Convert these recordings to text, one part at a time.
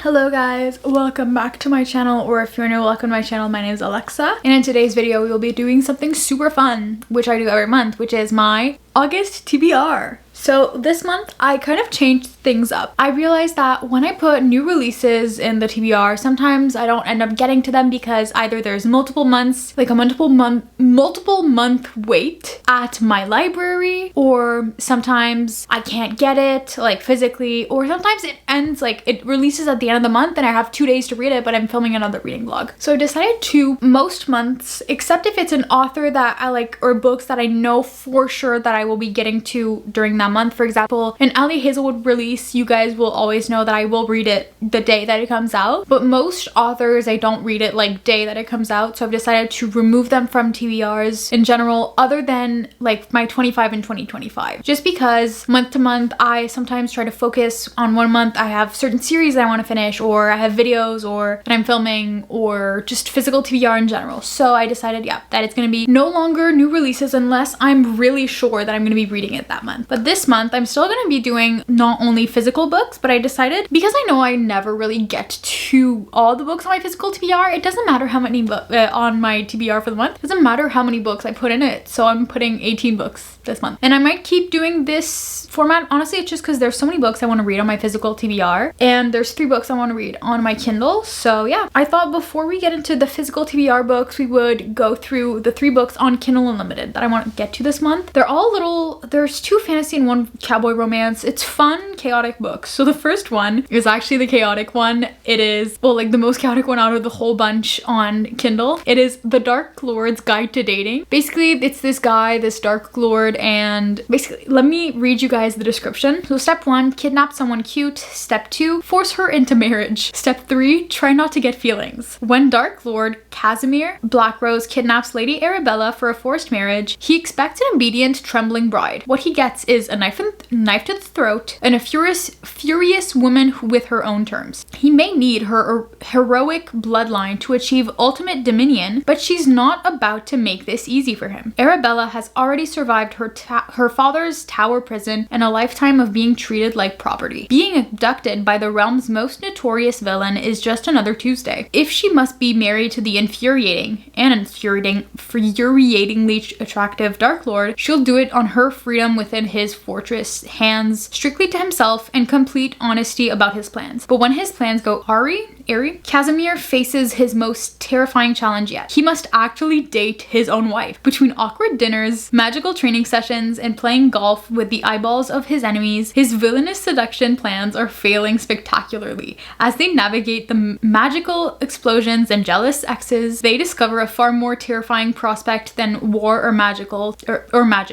Hello guys, welcome back to my channel, or if you're new, welcome to my channel. My name is Alexa, and in today's video we will be doing something super fun, which I do every month, which is my August TBR. So this month I kind of changed things up. I realized that when I put new releases in the TBR, sometimes I don't end up getting to them because either there's multiple months, like a multiple month wait at my library, or sometimes I can't get it like physically, or sometimes it ends, like it releases at the end of the month and I have 2 days to read it, but I'm filming another reading vlog. So I decided to, most months, except if it's an author that I like or books that I know for sure that I will be getting to during that month. For example, an Ali Hazelwood release, you guys will always know that I will read it the day that it comes out, but most authors I don't read it like day that it comes out, so I've decided to remove them from TBRs in general, other than like my 25 and 2025, just because month to month I sometimes try to focus on one month. I have certain series that I want to finish, or I have videos or that I'm filming, or just physical TBR in general. So I decided, yeah, that it's going to be no longer new releases unless I'm really sure that I'm going to be reading it that month. But this month I'm still going to be doing not only physical books, but I decided, because I know I never really get to all the books on my physical TBR, it doesn't matter how many on my TBR for the month, it doesn't matter how many books I put in it. So I'm putting 18 books this month, and I might keep doing this format. Honestly, it's just because there's so many books I want to read on my physical TBR, and there's 3 books I want to read on my Kindle. So yeah, I thought before we get into the physical TBR books, we would go through the 3 books on Kindle Unlimited that I want to get to this month. They're all little, there's 2 fantasy and 1 cowboy romance. It's fun, chaotic books. So the first one is actually the chaotic one. It is, well, like the most chaotic one out of the whole bunch on Kindle. It is The Dark Lord's Guide to Dating. Basically, it's this guy, this Dark Lord, and basically, let me read you guys the description. So step 1, kidnap someone cute. Step 2, force her into marriage. Step 3, try not to get feelings. When Dark Lord Casimir Blackrose kidnaps Lady Arabella for a forced marriage, he expects an obedient, trembling bride. What he gets is a knife to the throat and a furious woman with her own terms. He may need her heroic bloodline to achieve ultimate dominion, but she's not about to make this easy for him. Arabella has already survived her father's tower prison and a lifetime of being treated like property. Being abducted by the realm's most notorious villain is just another Tuesday. If she must be married to the infuriatingly attractive Dark Lord, she'll do it on her freedom within his fortress, hands strictly to himself, and complete honesty about his plans. But when his plans go awry, Casimir faces his most terrifying challenge yet. He must actually date his own wife. Between awkward dinners, magical training sessions, and playing golf with the eyeballs of his enemies, his villainous seduction plans are failing spectacularly. As they navigate the magical explosions and jealous exes, they discover a far more terrifying prospect than war or magic.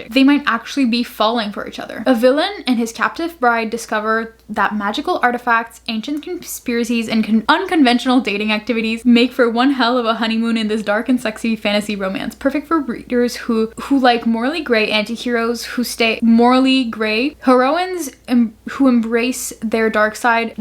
They might actually be falling for each other. A villain and his captive bride discover that magical artifacts, ancient conspiracies, and unconventional dating activities make for one hell of a honeymoon in this dark and sexy fantasy romance. Perfect for readers who like morally gray anti-heroes who stay morally gray, heroines who embrace their dark side,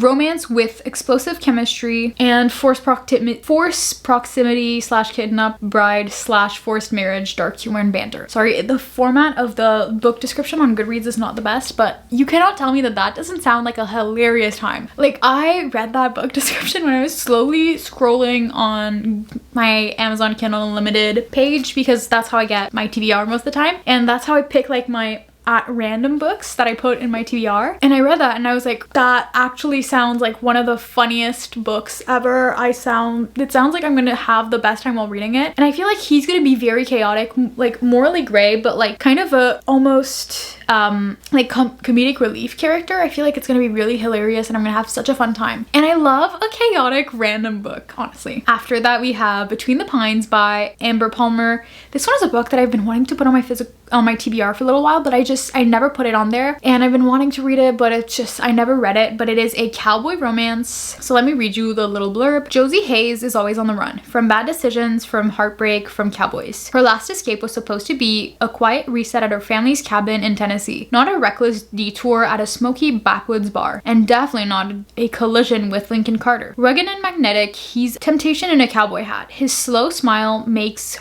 romance with explosive chemistry, and force proximity / kidnap bride / forced marriage, dark humor, and banter. Sorry, the format of the book description on Goodreads is not the best, but you cannot tell me that doesn't sound like a hilarious time. Like, I read that book description when I was slowly scrolling on my Amazon Kindle Unlimited page, because that's how I get my TBR most of the time, and that's how I pick like my at random books that I put in my TBR. And I read that and I was like, that actually sounds like one of the funniest books ever. It sounds like I'm gonna have the best time while reading it. And I feel like he's gonna be very chaotic, like morally gray, but like kind of a almost like comedic relief character. I feel like it's gonna be really hilarious and I'm gonna have such a fun time. And I love a chaotic random book, honestly. After that, we have Between the Pines by Amber Palmer. This one is a book that I've been wanting to put on my TBR for a little while, but I never put it on there, and I've been wanting to read it, but I never read it. But it is a cowboy romance. So let me read you the little blurb. Josie Hayes is always on the run from bad decisions, from heartbreak, from cowboys. Her last escape was supposed to be a quiet reset at her family's cabin in Tennessee, not a reckless detour at a smoky backwoods bar, and definitely not a collision with Lincoln Carter. Rugged and magnetic, he's temptation in a cowboy hat. His slow smile makes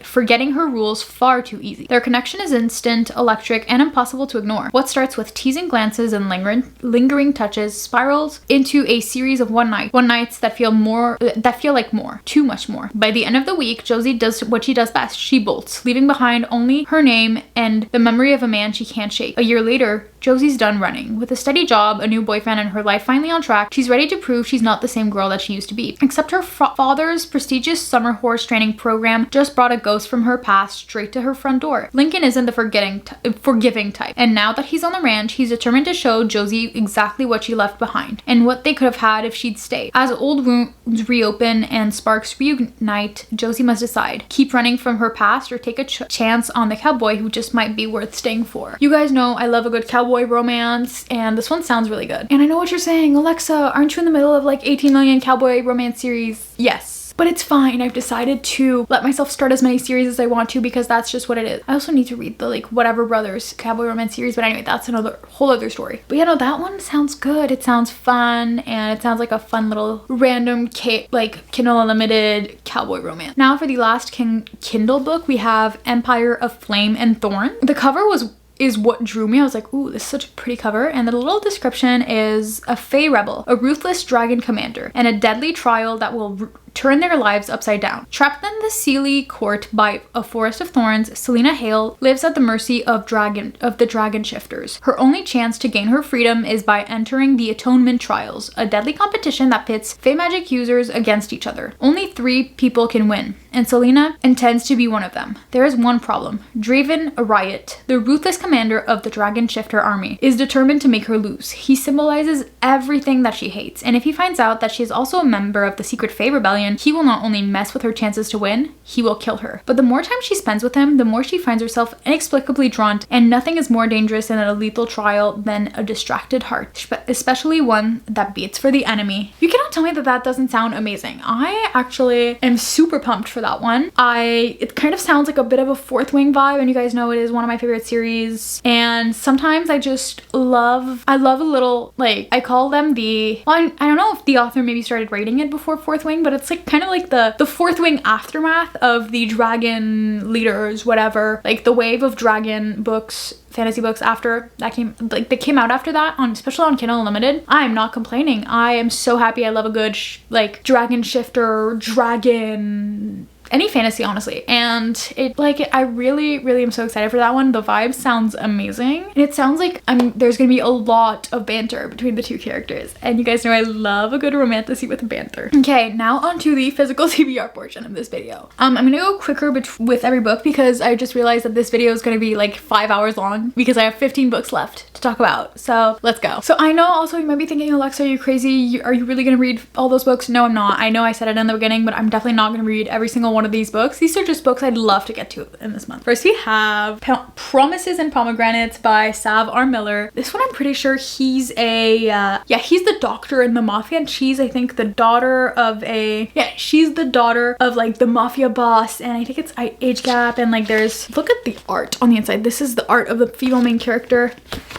forgetting her rules far too easy. Their connection is instant, electric, and impossible to ignore. What starts with teasing glances and lingering touches spirals into a series of one nights that feel like too much more. By the end of the week, Josie does what she does best. She bolts, leaving behind only her name and the memory of a man she can't shake. A year later, Josie's done running. With a steady job, a new boyfriend, and her life finally on track, she's ready to prove she's not the same girl that she used to be. Except her father's prestigious summer horse training program just brought a ghost from her past straight to her front door. Lincoln isn't the forgiving type, and now that he's on the ranch, he's determined to show Josie exactly what she left behind and what they could have had if she'd stayed. As old wounds reopen and sparks reunite, Josie must decide: keep running from her past or take a chance on the cowboy who just might be worth staying for. You guys know I love a good cowboy romance, and this one sounds really good. And I know what you're saying, Alexa, aren't you in the middle of like 18 million cowboy romance series? Yes, but it's fine. I've decided to let myself start as many series as I want to because that's just what it is. I also need to read the like Whatever Brothers cowboy romance series, but anyway, that's another whole other story. But yeah, no, that one sounds good. It sounds fun, and it sounds like a fun little random Kindle Unlimited cowboy romance. Now for the last Kindle book, we have Empire of Flame and Thorn. The cover is what drew me. I was like, ooh, this is such a pretty cover. And the little description is: a Fey rebel, a ruthless dragon commander, and a deadly trial that will turn their lives upside down. Trapped in the Sealy court by a forest of thorns, Selena Hale lives at the mercy of the dragon shifters. Her only chance to gain her freedom is by entering the Atonement Trials, a deadly competition that pits Fey magic users against each other. Only 3 people can win, and Selena intends to be one of them. There is one problem. Draven Riot, the ruthless commander of the dragon shifter army, is determined to make her lose. He symbolizes everything that she hates, and if he finds out that she is also a member of the secret Fey rebellion, he will not only mess with her chances to win, he will kill her. But the more time she spends with him, the more she finds herself inexplicably drawn, and nothing is more dangerous in a lethal trial than a distracted heart, especially one that beats for the enemy. You cannot tell me that that doesn't sound amazing. I actually am super pumped for that one. It kind of sounds like a bit of a Fourth Wing vibe, and you guys know it is one of my favorite series. And sometimes I love a little, like, I call them I don't know if the author maybe started writing it before Fourth Wing, but it's like kind of like the Fourth Wing aftermath of the dragon leaders, whatever, like the wave of dragon books, fantasy books after that they came out after that, especially on Kindle Unlimited. I am not complaining. I am so happy. I love a good dragon shifter, any fantasy, honestly. And I really am so excited for that one. The vibe sounds amazing, and it sounds like there's gonna be a lot of banter between the 2 characters, and you guys know I love a good romantasy with banter. Okay, now onto the physical TBR portion of this video. I'm gonna go quicker with every book because I just realized that this video is gonna be like 5 hours long because I have 15 books left to talk about. So let's go. So I know also you might be thinking, Alexa, are you crazy? Are you really gonna read all those books? No, I'm not. I know I said it in the beginning, but I'm definitely not gonna read every single one of these books. These are just books I'd love to get to in this month. First we have Promises and Pomegranates by Sav R. Miller. This one I'm pretty sure he's he's the doctor in the mafia, and she's I think the daughter of she's the daughter of like the mafia boss, and I think it's age gap, and like look at the art on the inside. This is the art of the female main character.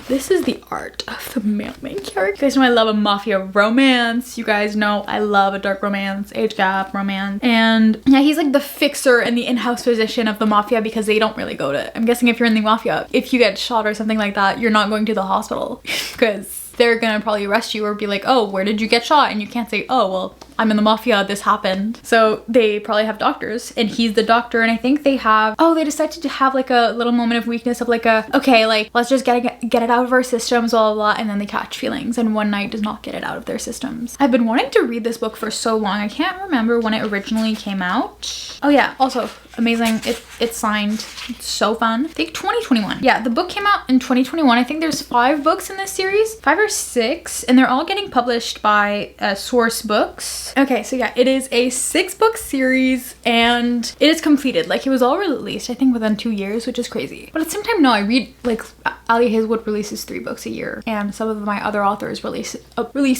This is the art of the male main character. You guys know I love a mafia romance. You guys know I love a dark romance, age gap romance. And yeah, he's like the fixer and the in-house physician of the mafia because they don't really go to, I'm guessing if you're in the mafia, if you get shot or something like that, you're not going to the hospital because they're gonna probably arrest you or be like, oh, where did you get shot? And you can't say, oh, well, I'm in the mafia, this happened. So they probably have doctors, and he's the doctor. And I think they decided to have like a little moment of weakness of okay, like let's just get it out of our systems, blah, blah, blah, and then they catch feelings, and one night does not get it out of their systems. I've been wanting to read this book for so long. I can't remember when it originally came out. Oh yeah, also amazing. It's signed. It's so fun. I think 2021. Yeah, the book came out in 2021. I think there's 5 books in this series, 5 or 6, and they're all getting published by Source Books. Okay, so yeah, it is a 6-book series, and it is completed. Like, it was all released, I think, within 2 years, which is crazy. But at the same time, no, I read, like, Ali Hazelwood releases 3 books a year, and some of my other authors release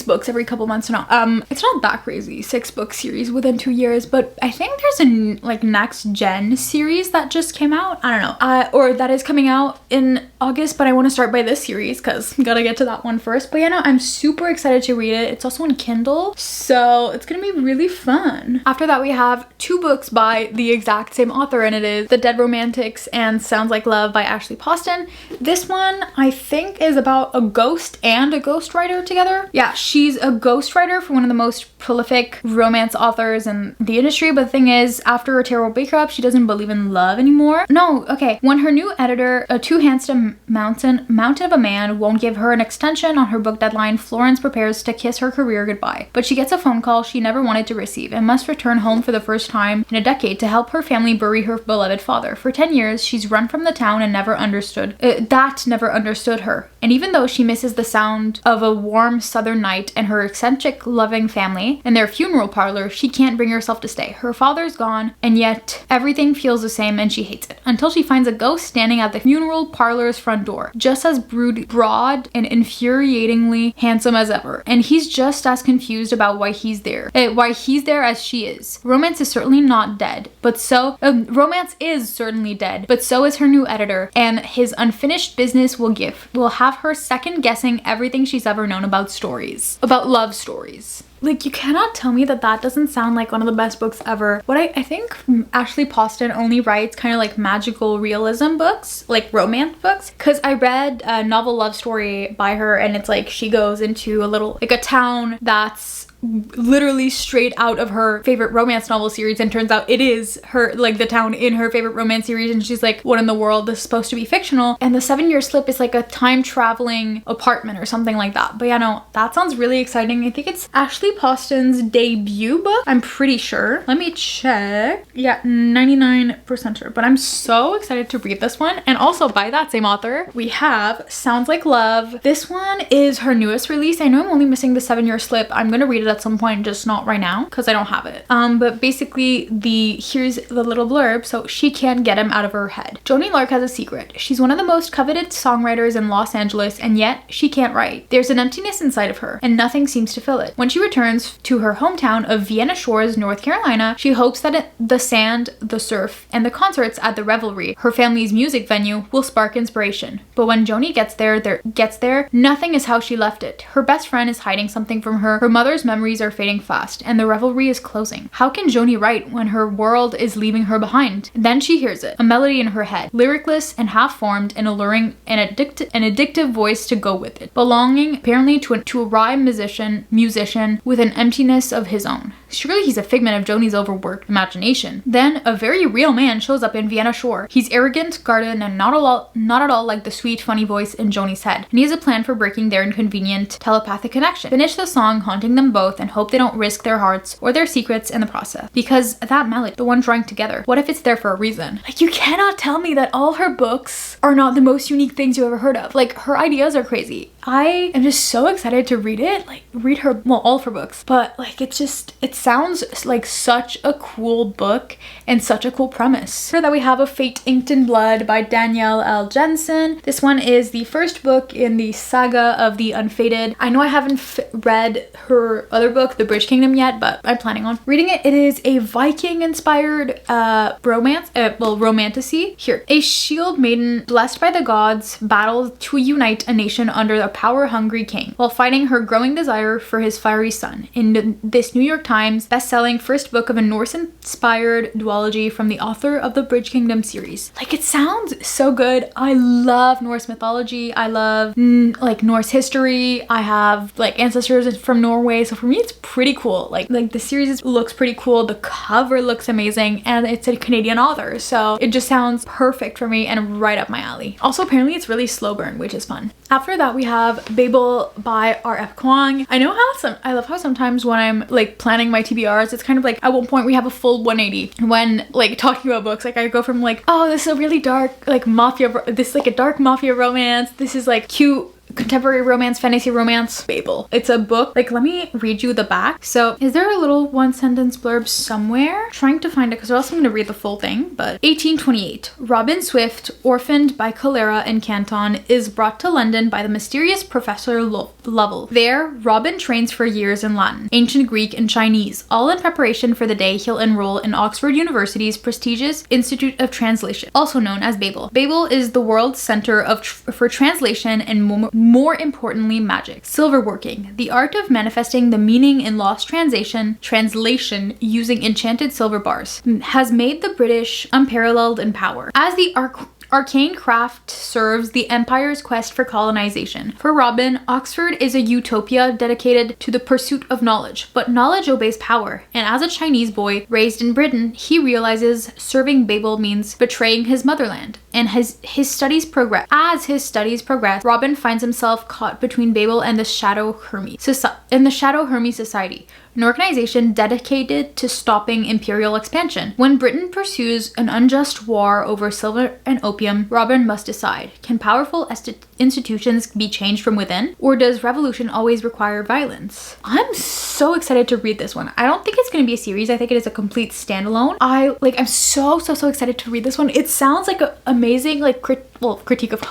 books every couple months. So no, it's not that crazy, 6-book series within 2 years, but I think there's a, like, next gen series that just came out. I don't know, or that is coming out in August, but I want to start by this series because gotta get to that one first. But yeah, no, I'm super excited to read it. It's also on Kindle, so it's gonna be really fun. After that, we have 2 books by the exact same author, and it is The Dead Romantics and Sounds Like Love by Ashley Poston. This one I think is about a ghost and a ghostwriter together. Yeah, she's a ghostwriter for one of the most prolific romance authors in the industry, but the thing is, after her terrible breakup, she doesn't believe in love anymore. No, okay. When her new editor, a too handsome mountain of a man, won't give her an extension on her book deadline, Florence prepares to kiss her career goodbye. But she gets a phone call she never wanted to receive and must return home for the first time in a decade to help her family bury her beloved father. For 10 years, she's run from the town and never understood her. And even though she misses the sound of a warm southern night and her eccentric, loving family and their funeral parlor, she can't bring herself to stay. Her father's gone, and yet everything feels the same and she hates it. Until she finds a ghost standing at the funeral parlor's front door, just as broad and infuriatingly handsome as ever. And he's just as confused about why he's there as she is. Romance is certainly dead, but so is her new editor, and his unfinished business will have her second guessing everything she's ever known about love stories. Like, you cannot tell me that doesn't sound like one of the best books ever. What I think Ashley Poston only writes kind of like magical realism books, like romance books, because I read a novel love story by her, and it's like she goes into a town that's literally straight out of her favorite romance novel series, and turns out it is her, like, the town in her favorite romance series, and she's like, what in the world, this is supposed to be fictional. And the 7-year slip is like a time traveling apartment or something like that. But yeah, no, that sounds really exciting. I think it's Ashley Poston's debut book, I'm pretty sure. Let me check. Yeah, 99% sure, but I'm so excited to read this one. And also by that same author, we have Sounds Like Love. This one is her newest release. I know I'm only missing the 7-year slip. I'm gonna read it at some point, just not right now because I don't have it. But basically here's the little blurb. So she can't get him out of her head. Joni Lark has a secret. She's one of the most coveted songwriters in Los Angeles, and yet she can't write. There's an emptiness inside of her, and nothing seems to fill it. When she returns to her hometown of Vienna Shores, North Carolina, she hopes that the sand, the surf, and the concerts at the Revelry, her family's music venue, will spark inspiration. But when Joni gets there, nothing is how she left it. Her best friend is hiding something from her. Her mother's memories are fading fast, and the Revelry is closing. How can Joni write when her world is leaving her behind? Then she hears it, a melody in her head, lyricless and half-formed, and alluring an addictive voice to go with it, belonging apparently to a rhyme musician with an emptiness of his own. Surely he's a figment of Joni's overworked imagination. Then a very real man shows up in Vienna Shore. He's arrogant, guarded, and not at all like the sweet, funny voice in Joni's head. And he has a plan for breaking their inconvenient telepathic connection. Finish the song haunting them both and hope they don't risk their hearts or their secrets in the process. Because that melody, the one drawing together, what if it's there for a reason? Like, you cannot tell me that all her books are not the most unique things you ever heard of. Like, her ideas are crazy. I am just so excited to read it. Like, read her, well, all of her books. But like, it sounds like such a cool book and such a cool premise. After that, we have A Fate Inked in Blood by Danielle L. Jensen. This one is the first book in the saga of the Unfated. I know I haven't read her other book, The Bridge Kingdom, yet, but I'm planning on reading it. It is a Viking-inspired romantasy. Here, a shield maiden blessed by the gods battles to unite a nation under a power-hungry king while fighting her growing desire for his fiery son. In this New York Times best-selling first book of a Norse-inspired duology from the author of the Bridge Kingdom series. Like, it sounds so good. I love Norse mythology. I love like Norse history. I have like ancestors from Norway, so for me it's pretty cool. Like the series looks pretty cool. The cover looks amazing, and it's a Canadian author, so it just sounds perfect for me and right up my alley. Also, apparently it's really slow burn, which is fun. After that, we have Babel by R.F. Kuang. I love how sometimes when I'm like planning my TBRs, it's kind of like at one point we have a full 180 when like talking about books. Like, I go from like, oh, this is a really dark like mafia, this is like a dark mafia romance, this is like cute contemporary romance, fantasy romance, Babel. It's a book. Like, let me read you the back. So is there a little one sentence blurb somewhere? I'm trying to find it because or else I'm going to read the full thing. But 1828, Robin Swift, orphaned by cholera in Canton, is brought to London by the mysterious Professor Lovell. There, Robin trains for years in Latin, ancient Greek, and Chinese, all in preparation for the day he'll enroll in Oxford University's prestigious Institute of Translation, also known as Babel. Babel is the world's center for translation and more importantly, magic. Silverworking, the art of manifesting the meaning in lost translation using enchanted silver bars, has made the British unparalleled in power. As the arcane craft serves the empire's quest for colonization. For Robin, Oxford is a utopia dedicated to the pursuit of knowledge, but knowledge obeys power, and as a Chinese boy raised in Britain, he realizes serving Babel means betraying his motherland. And his studies progress. As his studies progress, Robin finds himself caught between Babel and the Shadow Hermes Society, an organization dedicated to stopping imperial expansion. When Britain pursues an unjust war over silver and opium, Robin must decide, can powerful institutions be changed from within, or does revolution always require violence? I'm so excited to read this one. I don't think it's going to be a series. I think it is a complete standalone. I'm so excited to read this one. It sounds like an amazing critique of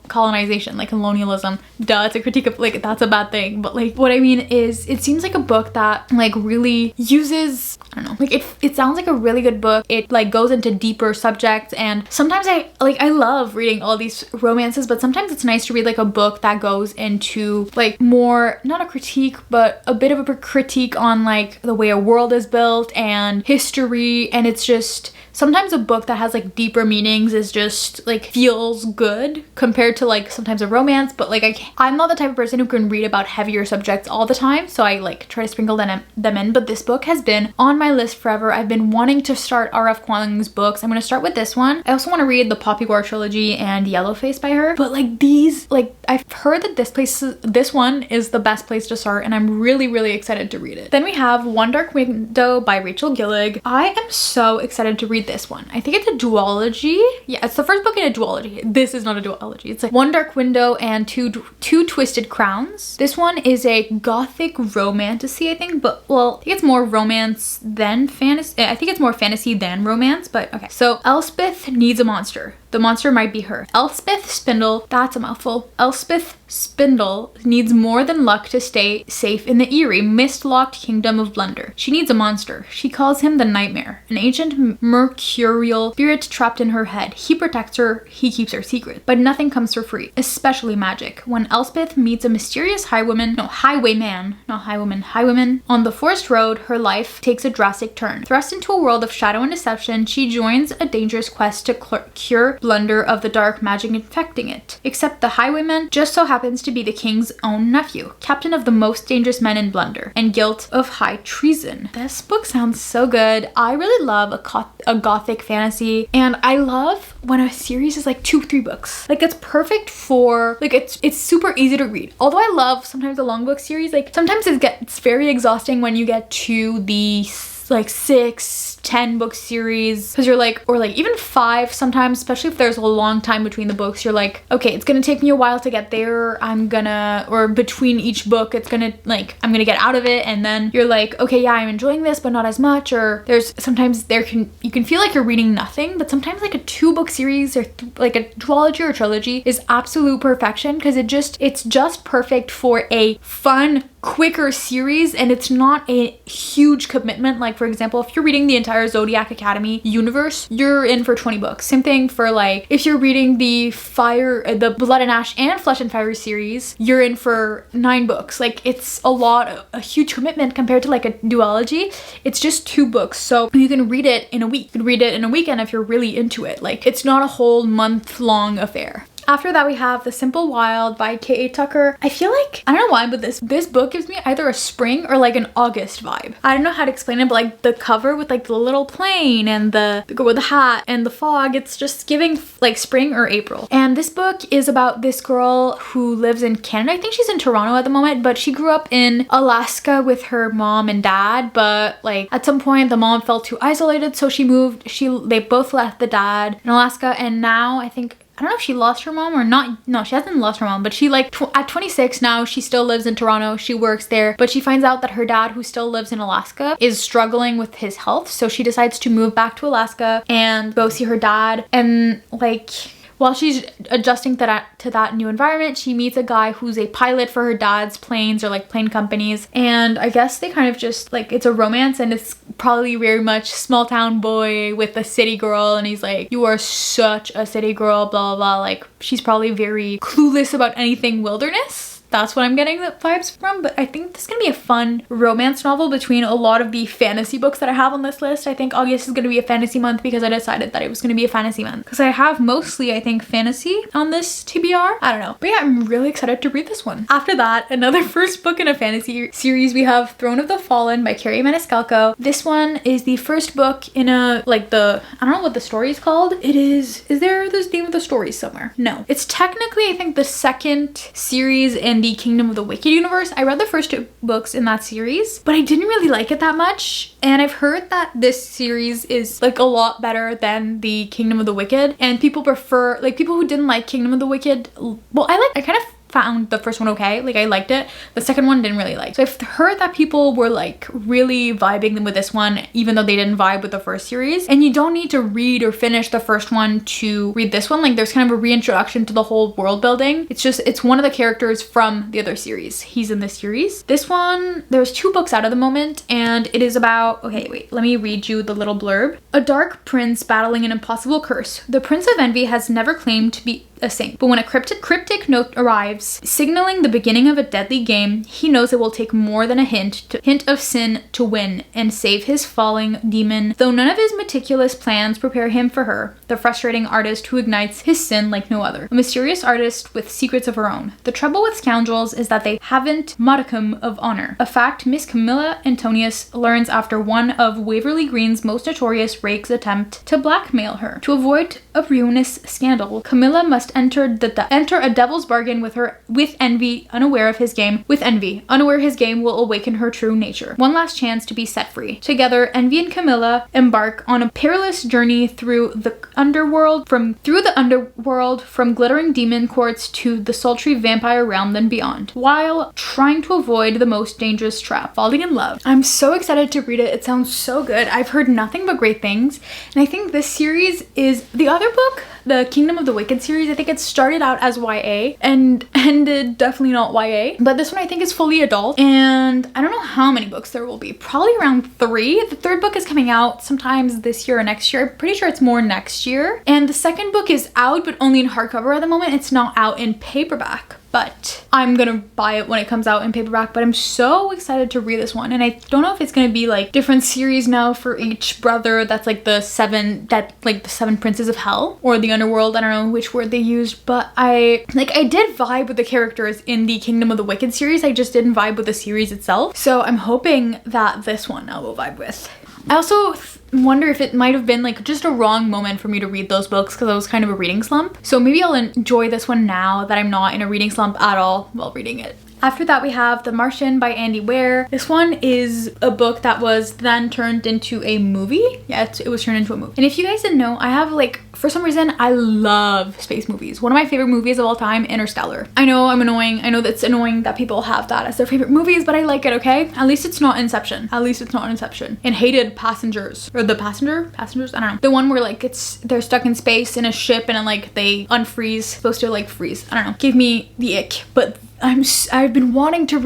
colonization, like colonialism. Duh, it's a critique of like that's a bad thing. But like what I mean is it seems like a book that like really uses, I don't know, like it sounds like a really good book. It like goes into deeper subjects, and sometimes I love reading all these romances, but sometimes it's nice to read like a book that goes into like more, not a critique, but a bit of a critique on like the way a world is built and history. And it's just sometimes a book that has like deeper meanings is just like feels good compared to like sometimes a romance. But like I'm not the type of person who can read about heavier subjects all the time, so I like try to sprinkle them in. But this book has been on my list forever. I've been wanting to start R.F. Kuang's books. I'm gonna start with this one. I also want to read the Poppy War trilogy and Yellowface by her. But like these, like I've heard that this one is the best place to start, and I'm really excited to read it. Then we have One Dark Window by Rachel Gillig. I am so excited to read this one. I think it's a duology. Yeah, it's the first book in a duology. This is not a duology. It's like One Dark Window and Two Twisted Crowns. This one is a gothic romantasy, I think, but well, I think it's more romance than fantasy. I think it's more fantasy than romance, but okay. So Elspeth needs a monster. The monster might be her. Elspeth Spindle, that's a mouthful. Elspeth Spindle needs more than luck to stay safe in the eerie, mist-locked kingdom of Blunder. She needs a monster. She calls him the Nightmare, an ancient mercurial spirit trapped in her head. He protects her, he keeps her secret, but nothing comes for free, especially magic. When Elspeth meets a mysterious highwayman on the forest road, her life takes a drastic turn. Thrust into a world of shadow and deception, she joins a dangerous quest to cure Blunder of the dark magic infecting it. Except the highwayman just so happens to be the king's own nephew, captain of the most dangerous men in Blunder, and guilt of high treason. This book sounds so good. I really love a gothic fantasy, and I love when a series is like 2-3 books. Like it's perfect for like it's super easy to read. Although I love sometimes a long book series, like sometimes it's very exhausting when you get to the like 6-10 book series, because you're like, or like even 5 sometimes, especially if there's a long time between the books, you're like, okay, it's gonna take me a while to get there. Or between each book, I'm gonna get out of it, and then you're like, okay, yeah, I'm enjoying this, but not as much. Or you can feel like you're reading nothing, but sometimes like a 2-book series or like a duology or trilogy is absolute perfection, because it's just perfect for a fun, quicker series, and it's not a huge commitment. Like for example, if you're reading the entire Zodiac Academy universe, you're in for 20 books. Same thing for like if you're reading the Blood and Ash and Flesh and Fire series, you're in for 9 books. Like it's a huge commitment compared to like a duology. It's just 2 books, so you can read it in a week. You can read it in a weekend if you're really into it. Like it's not a whole month-long affair. After that, we have The Simple Wild by K.A. Tucker. I feel like, I don't know why, but this book gives me either a spring or like an August vibe. I don't know how to explain it, but like the cover with like the little plane and the girl with the hat and the fog, it's just giving like spring or April. And this book is about this girl who lives in Canada. I think she's in Toronto at the moment, but she grew up in Alaska with her mom and dad, but like at some point the mom felt too isolated, so she moved. They both left the dad in Alaska, and now I think I don't know if she lost her mom or not. No, she hasn't lost her mom, but she like at 26 now, she still lives in Toronto. She works there, but she finds out that her dad, who still lives in Alaska, is struggling with his health. So she decides to move back to Alaska and go see her dad. And like, while she's adjusting to that new environment, she meets a guy who's a pilot for her dad's planes or like plane companies. And I guess they kind of just like, it's a romance, and it's probably very much small town boy with a city girl. And he's like, you are such a city girl, blah, blah, blah. Like, she's probably very clueless about anything wilderness. That's what I'm getting the vibes from, but I think this is gonna be a fun romance novel between a lot of the fantasy books that I have on this list. I think August is gonna be a fantasy month because I decided that it was gonna be a fantasy month because I have mostly, I think, fantasy on this TBR. I don't know, but yeah, I'm really excited to read this one. After that, another first book in a fantasy series, we have Throne of the Fallen by Carrie Maniscalco. This one is the first book in a, like I don't know what the story is called. Is there this name of the story somewhere? No, it's technically, I think, the second series in the Kingdom of the Wicked universe. I read the first 2 books in that series, but I didn't really like it that much. And I've heard that this series is like a lot better than the Kingdom of the Wicked, and people prefer, like, people who didn't like Kingdom of the Wicked, well, I kind of found the first one okay, like I liked it. The second one didn't really like. So I've heard that people were like really vibing with this one even though they didn't vibe with the first series. And you don't need to read or finish the first one to read this one. Like, there's kind of a reintroduction to the whole world building. It's one of the characters from the other series. He's in this series. This one, there's 2 books out at the moment, and it is about, okay, wait, let me read you the little blurb. A dark prince battling an impossible curse. The Prince of Envy has never claimed to be a saint, but when a cryptic note arrives signaling the beginning of a deadly game, he knows it will take more than a hint of sin to win and save his falling demon, though none of his meticulous plans prepare him for her, the frustrating artist who ignites his sin like no other, a mysterious artist with secrets of her own. The trouble with scoundrels is that they haven't modicum of honor, a fact Miss Camilla Antonius learns after one of Waverly Green's most notorious rakes attempt to blackmail her. To avoid a ruinous scandal, Camilla must enter a devil's bargain with Envy, unaware his game will awaken her true nature. One last chance to be set free. Together, Envy and Camilla embark on a perilous journey through the underworld, from glittering demon courts to the sultry vampire realm and beyond, while trying to avoid the most dangerous trap, falling in love. I'm so excited to read it. It sounds so good. I've heard nothing but great things, and I think this series is the other book, the Kingdom of the Wicked series. I think it started out as YA and ended definitely not YA, but this one I think is fully adult, and I don't know how many books there will be, probably around 3. The 3rd book is coming out sometimes this year or next year. I'm pretty sure it's more next year, and the 2nd book is out but only in hardcover at the moment. It's not out in paperback, but I'm gonna buy it when it comes out in paperback. But I'm so excited to read this one, and I don't know if it's gonna be like different series now for each brother. That's like the 7 princes of hell or the underworld. I don't know which word they used, but I did vibe with the characters in the Kingdom of the Wicked series. I just didn't vibe with the series itself, so I'm hoping that this one I will vibe with. I also wonder if it might have been like just a wrong moment for me to read those books because I was kind of a reading slump. So maybe I'll enjoy this one now that I'm not in a reading slump at all while reading it. After that, we have The Martian by Andy Weir. This one is a book that was then turned into a movie. Yeah, it was turned into a movie. And if you guys didn't know, I have for some reason, I love space movies. One of my favorite movies of all time, Interstellar. I know I'm annoying. I know that's annoying that people have that as their favorite movies, but I like it, okay? At least it's not Inception. And hated Passengers. Or The Passengers? I don't know. The one where they're stuck in space in a ship and they unfreeze. Supposed to freeze. I don't know. Gave me the ick. But I've been wanting to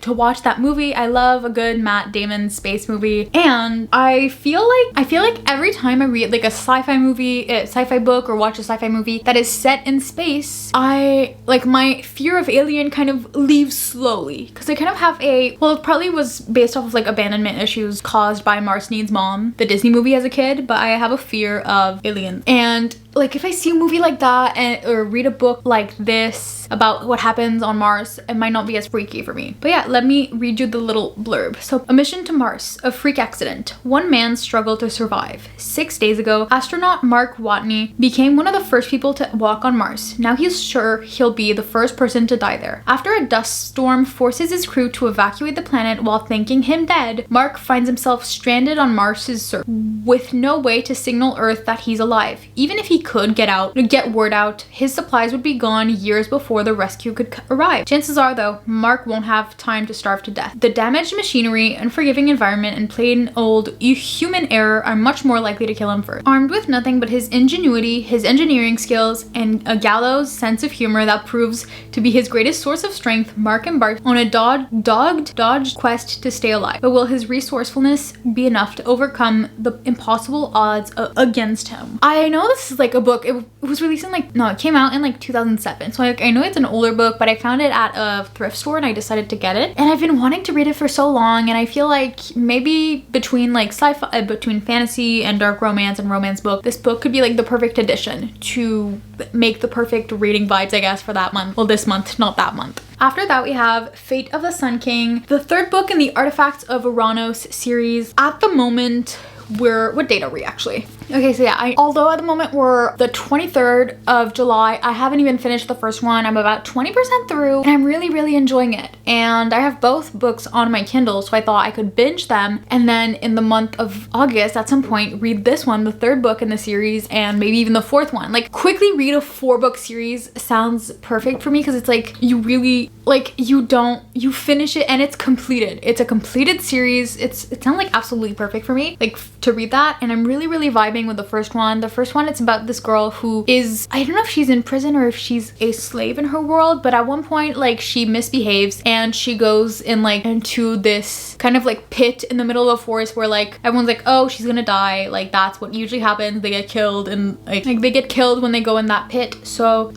to watch that movie. I love a good Matt Damon space movie, and I feel like every time I read a sci-fi book or watch a sci-fi movie that is set in space, my fear of alien kind of leaves slowly, because I kind of have it probably was based off of abandonment issues caused by Mars Needs Mom, the Disney movie, as a kid, but I have a fear of aliens. And if I see a movie like that or read a book like this about what happens on Mars, it might not be as freaky for me. But yeah, let me read you the little blurb. So, a mission to Mars, a freak accident. One man struggled to survive. 6 days ago, astronaut Mark Watney became one of the first people to walk on Mars. Now he's sure he'll be the first person to die there. After a dust storm forces his crew to evacuate the planet while thinking him dead, Mark finds himself stranded on Mars's surface with no way to signal Earth that he's alive. Even if he could get word out, his supplies would be gone years before the rescue could arrive. Chances are, though, Mark won't have time to starve to death. The damaged machinery, unforgiving environment, and plain old human error are much more likely to kill him first. Armed with nothing but his ingenuity, his engineering skills, and a gallows sense of humor that proves to be his greatest source of strength, Mark embarked on a dogged quest to stay alive. But will his resourcefulness be enough to overcome the impossible odds against him? I know this is like a book. It was released in it came out in like 2007. So I know it's an older book, but I found it at a thrift store and I decided to get it. And I've been wanting to read it for so long, and I feel like maybe between like sci-fi, between fantasy and dark romance and romance book, this book could be like the perfect addition to make the perfect reading vibes, I guess, for that month. Well, this month, not that month. After that, we have Fate of the Sun King, the third book in the Artifacts of Uranus series. At the moment, what date are we actually? Okay, so yeah, although at the moment we're the 23rd of July, I haven't even finished the first one. I'm about 20% through and I'm really, really enjoying it. And I have both books on my Kindle, so I thought I could binge them and then in the month of August at some point read this one, the third book in the series, and maybe even the fourth one. Like, quickly read a 4-book series sounds perfect for me because it's like you really, like, you finish it and it's completed. It's a completed series. It sounds like absolutely perfect for me, like, to read that. And I'm really, really vibing with the first one. The first one, it's about this girl who is, I don't know if she's in prison or if she's a slave in her world, but at one point, like, she misbehaves and she goes into this kind of like pit in the middle of a forest where like everyone's like, oh, she's gonna die. Like, that's what usually happens. They get killed, and like they get killed when they go in that pit. So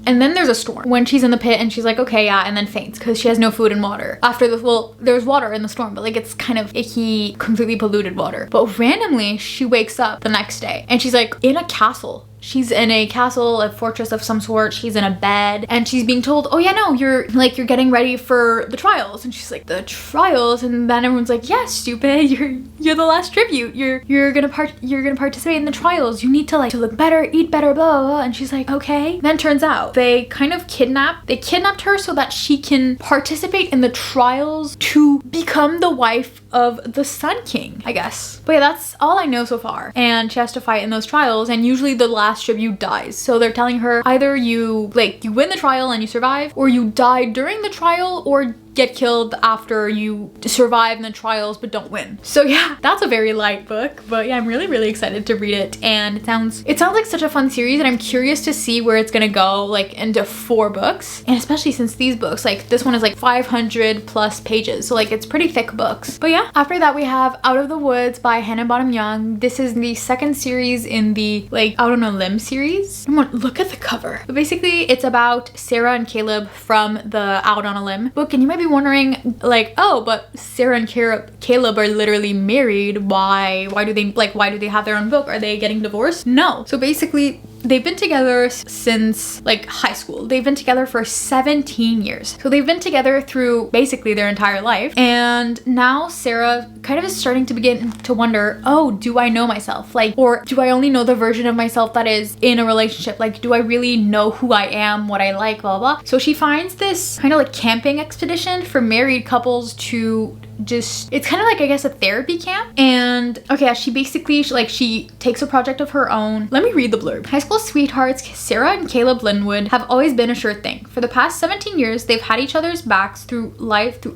and then there's a storm when she's in the pit and she's like, okay, yeah, and then faints because she has no food and water. There's water in the storm, but like it's kind of icky, completely polluted water. But randomly, she wakes up the next day and she's like in a castle. She's in a castle, a fortress of some sort. She's in a bed and she's being told, oh yeah, no, you're getting ready for the trials. And she's like, the trials? And then everyone's like, yeah, stupid, you're the last tribute. You're gonna participate in the trials. You need to look better, eat better, blah, blah, blah. And she's like, okay. Then turns out they kind of kidnapped her so that she can participate in the trials to become the wife of the Sun King, I guess. But yeah, that's all I know so far. And she has to fight in those trials, and usually the last tribute dies. So they're telling her either you win the trial and you survive, or you die during the trial, or get killed after you survive in the trials but don't win. So yeah, that's a very light book, but yeah, I'm really, really excited to read it. And it sounds like such a fun series, and I'm curious to see where it's gonna go, like into 4 books. And especially since these books, like this one is like 500 plus pages, so like it's pretty thick books. But yeah, after that we have Out of the Woods by Hannah Bottom Young. This is the second series in the Out on a Limb series. Come on, look at the cover. But basically it's about Sarah and Caleb from the Out on a Limb book, and you might be wondering like, oh, but Sarah and Caleb are literally married. Why do they have their own book? Are they getting divorced? No. So basically they've been together since like high school. They've been together for 17 years. So they've been together through basically their entire life. And now Sarah kind of is starting to begin to wonder, oh, do I know myself? Or do I only know the version of myself that is in a relationship? Do I really know who I am, what I like, blah, blah. So she finds this kind of like camping expedition for married couples to it's kind of like, I guess, a therapy camp. And okay, she basically she takes a project of her own. Let me read the blurb. High school sweethearts Sarah and Caleb Linwood have always been a sure thing. For the past 17 years, they've had each other's backs through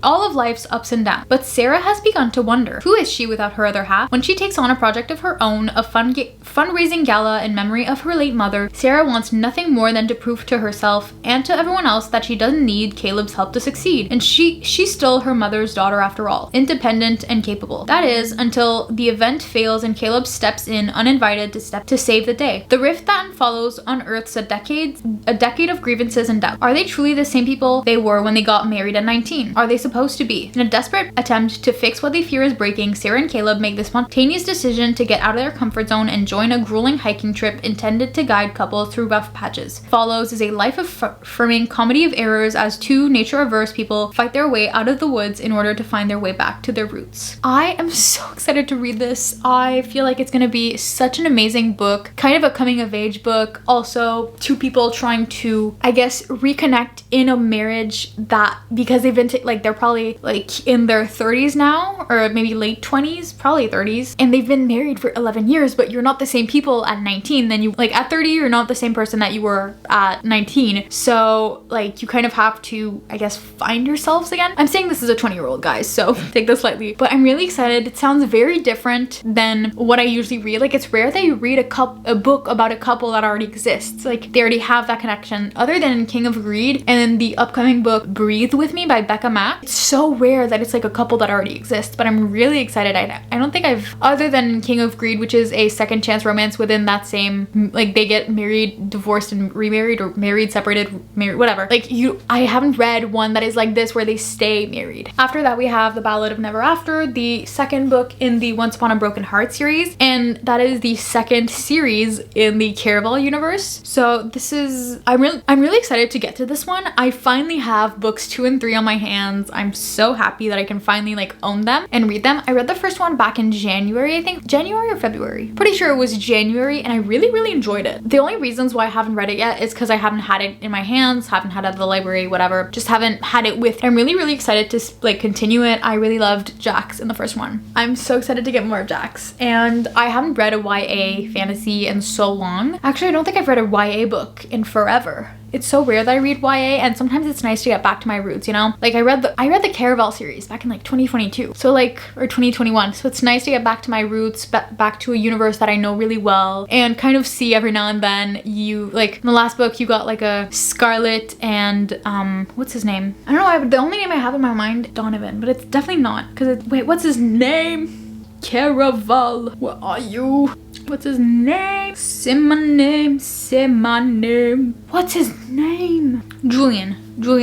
all of life's ups and downs. But Sarah has begun to wonder, who is she without her other half? When she takes on a project of her own, a fundraising gala in memory of her late mother, Sarah wants nothing more than to prove to herself and to everyone else that she doesn't need Caleb's help to succeed. And she's still her mother's daughter after all, independent and capable. That is, until the event fails and Caleb steps in uninvited to save the day. The rift that follows unearths a decade of grievances and doubt. Are they truly the same people they were when they got married at 19? Are they supposed to be? In a desperate attempt to fix what they fear is breaking, Sarah and Caleb make the spontaneous decision to get out of their comfort zone and join a grueling hiking trip intended to guide couples through rough patches. Follows is a life-affirming comedy of errors as two nature-averse people fight their way out of the woods in order to find their their way back to their roots. I am so excited to read this. I feel like it's gonna be such an amazing book, kind of a coming of age book. Also, two people trying to, I guess, reconnect in a marriage that, because they've been like, they're probably like in their 30s now, or maybe late 20s, probably 30s, and they've been married for 11 years, but you're not the same people at 19 then you, like at 30 you're not the same person that you were at 19. So like you kind of have to, I guess, find yourselves again. I'm saying this is a 20-year-old, guys, so take this lightly, but I'm really excited. It sounds very different than what I usually read. Like, it's rare that you read a book about a couple that already exists. Like, they already have that connection, other than King of Greed and then the upcoming book Breathe With Me by Becca Mack. It's so rare that it's like a couple that already exists, but I'm really excited. I don't think I've, other than King of Greed, which is a second chance romance within that same, like, they get married, divorced, and remarried, or married, separated, married, whatever. Like, I haven't read one that is like this where they stay married. After that, we have The Ballad of Never After, the second book in the Once Upon a Broken Heart series, and that is the second series in the Caraval universe. So this is, I'm really excited to get to this one. I finally have books 2 and 3 on my hands. I'm so happy that I can finally like own them and read them. I read the first one back in January, I think. January or February? Pretty sure it was January, and I really enjoyed it. The only reasons why I haven't read it yet is because I haven't had it in my hands, haven't had it at the library, whatever. Just haven't had it with. I'm really excited to like continue it. I really loved Jax in the first one. I'm so excited to get more of Jax, and I haven't read a YA fantasy in so long. Actually, I don't think I've read a YA book in forever. It's so rare that I read YA, and sometimes it's nice to get back to my roots, you know? Like, I read the Caraval series back in like 2022. So like, or 2021. So it's nice to get back to my roots, back to a universe that I know really well, and kind of see every now and then. You, like, in the last book, you got like a Scarlet and, what's his name? I don't know, the only name I have in my mind, Donovan, but it's definitely not, because wait, what's his name? Caraval, where are you? What's his name? Say my name, say my name. What's his name? Julian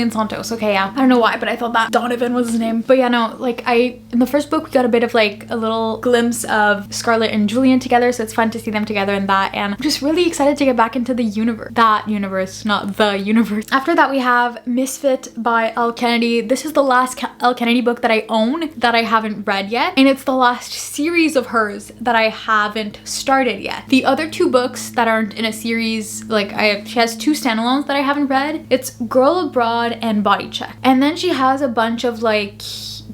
Santos. Okay, yeah. I don't know why, but I thought that Donovan was his name. But yeah, no, like, in the first book, we got a bit of like a little glimpse of Scarlett and Julian together, so it's fun to see them together in that, and I'm just really excited to get back into the universe. That universe, not the universe. After that, we have Misfit by Elle Kennedy. This is the last Elle Kennedy book that I own that I haven't read yet, and it's the last series of hers that I haven't started yet. The other 2 books that aren't in a series, like, she has 2 standalones that I haven't read. It's Girl Abroad and Body Check, and then she has a bunch of like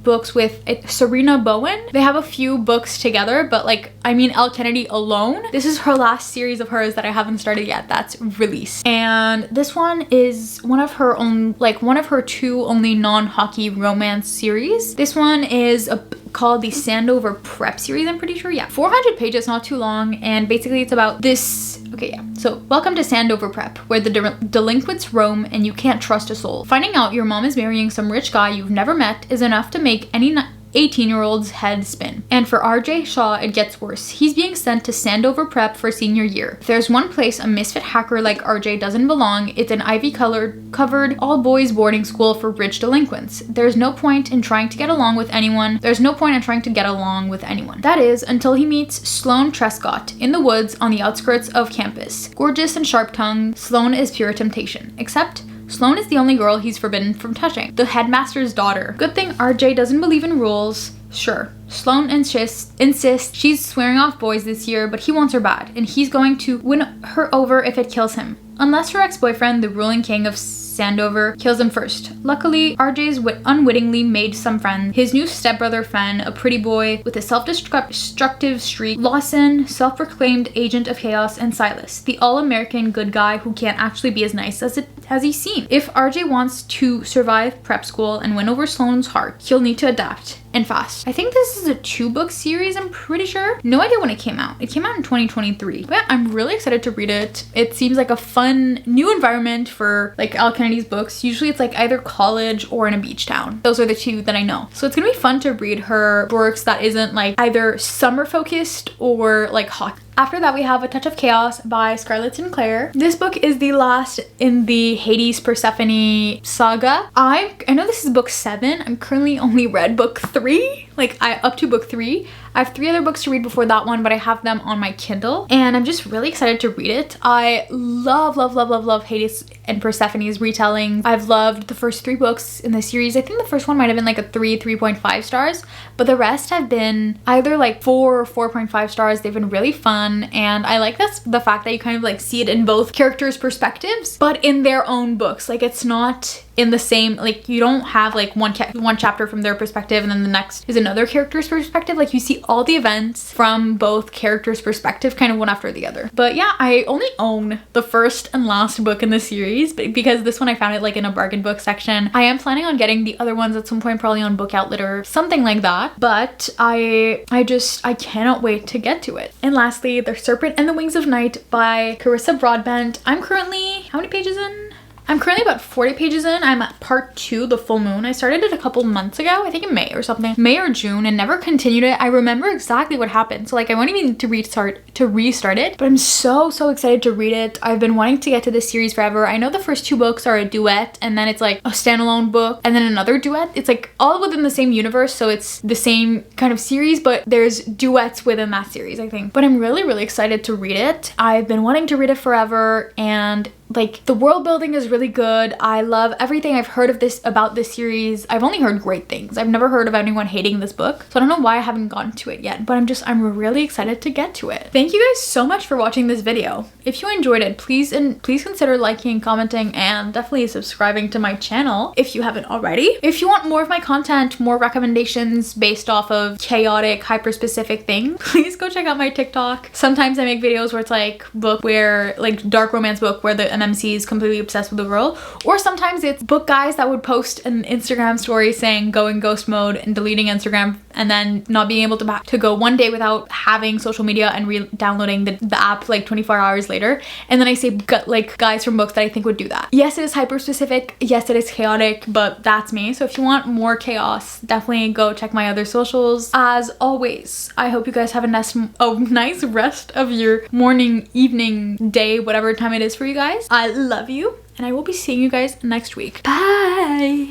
books with Serena Bowen. They have a few books together, but like, I mean, Elle Kennedy alone, this is her last series of hers that I haven't started yet that's released, and this one is one of her own, like one of her 2 only non-hockey romance series. This one is called the Sandover Prep series, I'm pretty sure. Yeah, 400 pages, not too long, and basically it's about this. Okay, yeah. So, welcome to Sandover Prep, where the delinquents roam and you can't trust a soul. Finding out your mom is marrying some rich guy you've never met is enough to make any 18-year-old's head spin. And for RJ Shaw, it gets worse. He's being sent to Sandover Prep for senior year. If there's one place a misfit hacker like RJ doesn't belong, it's an ivy-covered all-boys boarding school for rich delinquents. There's no point in trying to get along with anyone. That is, until he meets Sloane Trescott in the woods on the outskirts of campus. Gorgeous and sharp-tongued, Sloane is pure temptation. Except Sloane is the only girl he's forbidden from touching, the headmaster's daughter. Good thing RJ doesn't believe in rules. Sure, Sloane insists she's swearing off boys this year, but he wants her bad, and he's going to win her over if it kills him. Unless her ex-boyfriend, the ruling king of Sandover, kills him first. Luckily, RJ's unwittingly made some friends. His new stepbrother Fen, a pretty boy with a self-destructive streak, Lawson, self-proclaimed agent of chaos, and Silas, the all-American good guy who can't actually be as nice as he seems. If RJ wants to survive prep school and win over Sloane's heart, he'll need to adapt. And fast. I think this is a 2-book series, I'm pretty sure. No idea when it came out. It came out in 2023. But yeah, I'm really excited to read it. It seems like a fun new environment for like Elle Kennedy's books. Usually it's like either college or in a beach town. Those are the 2 that I know. So it's gonna be fun to read her works that isn't like either summer focused or like hot. After that, we have A Touch of Chaos by Scarlett Sinclair. This book is the last in the Hades Persephone saga. I know this is book 7. I'm currently only read book 3. up to book 3. I have 3 other books to read before that one, but I have them on my Kindle and I'm just really excited to read it. I love Hades and Persephone's retelling. I've loved the first 3 books in the series. I think the first one might have been like a 3.5 stars, but the rest have been either like 4 or 4.5 stars. They've been really fun, and I like the fact that you kind of like see it in both characters' perspectives, but in their own books. Like, it's not in the same, like, you don't have like one chapter from their perspective and then the next is another character's perspective. Like, you see all the events from both characters' perspective, kind of one after the other. But yeah, I only own the first and last book in the series, but because this one I found it like in a bargain book section. I am planning on getting the other ones at some point, probably on Book Outlet or something like that, but I cannot wait to get to it. And lastly, The Serpent and the Wings of Night by Carissa Broadbent. I'm currently, how many pages in? I'm currently about 40 pages in. I'm at part 2, The Full Moon. I started it a couple months ago, I think in May or something. May or June, and never continued it. I remember exactly what happened. So like, I won't even restart it, but I'm so excited to read it. I've been wanting to get to this series forever. I know the first 2 books are a duet, and then it's like a standalone book, and then another duet. It's like all within the same universe, so it's the same kind of series, but there's duets within that series, I think. But I'm really excited to read it. I've been wanting to read it forever, and like, the world building is really good. I love everything I've heard about this series. I've only heard great things. I've never heard of anyone hating this book, so I don't know why I haven't gotten to it yet, but I'm really excited to get to it. Thank you guys so much for watching this video. If you enjoyed it, please consider liking, commenting, and definitely subscribing to my channel if you haven't already. If you want more of my content, more recommendations based off of chaotic, hyper-specific things, please go check out my TikTok. Sometimes I make videos where it's like dark romance book where the MMC is completely obsessed with the girl, or sometimes it's book guys that would post an Instagram story saying go in ghost mode and deleting Instagram and then not being able to go one day without having social media and re-downloading the app like 24 hours later. And then I say like guys from books that I think would do that. Yes, it is hyper specific. Yes, it is chaotic, but that's me. So if you want more chaos, definitely go check my other socials. As always, I hope you guys have a nice rest of your morning, evening, day, whatever time it is for you guys. I love you, and I will be seeing you guys next week. Bye!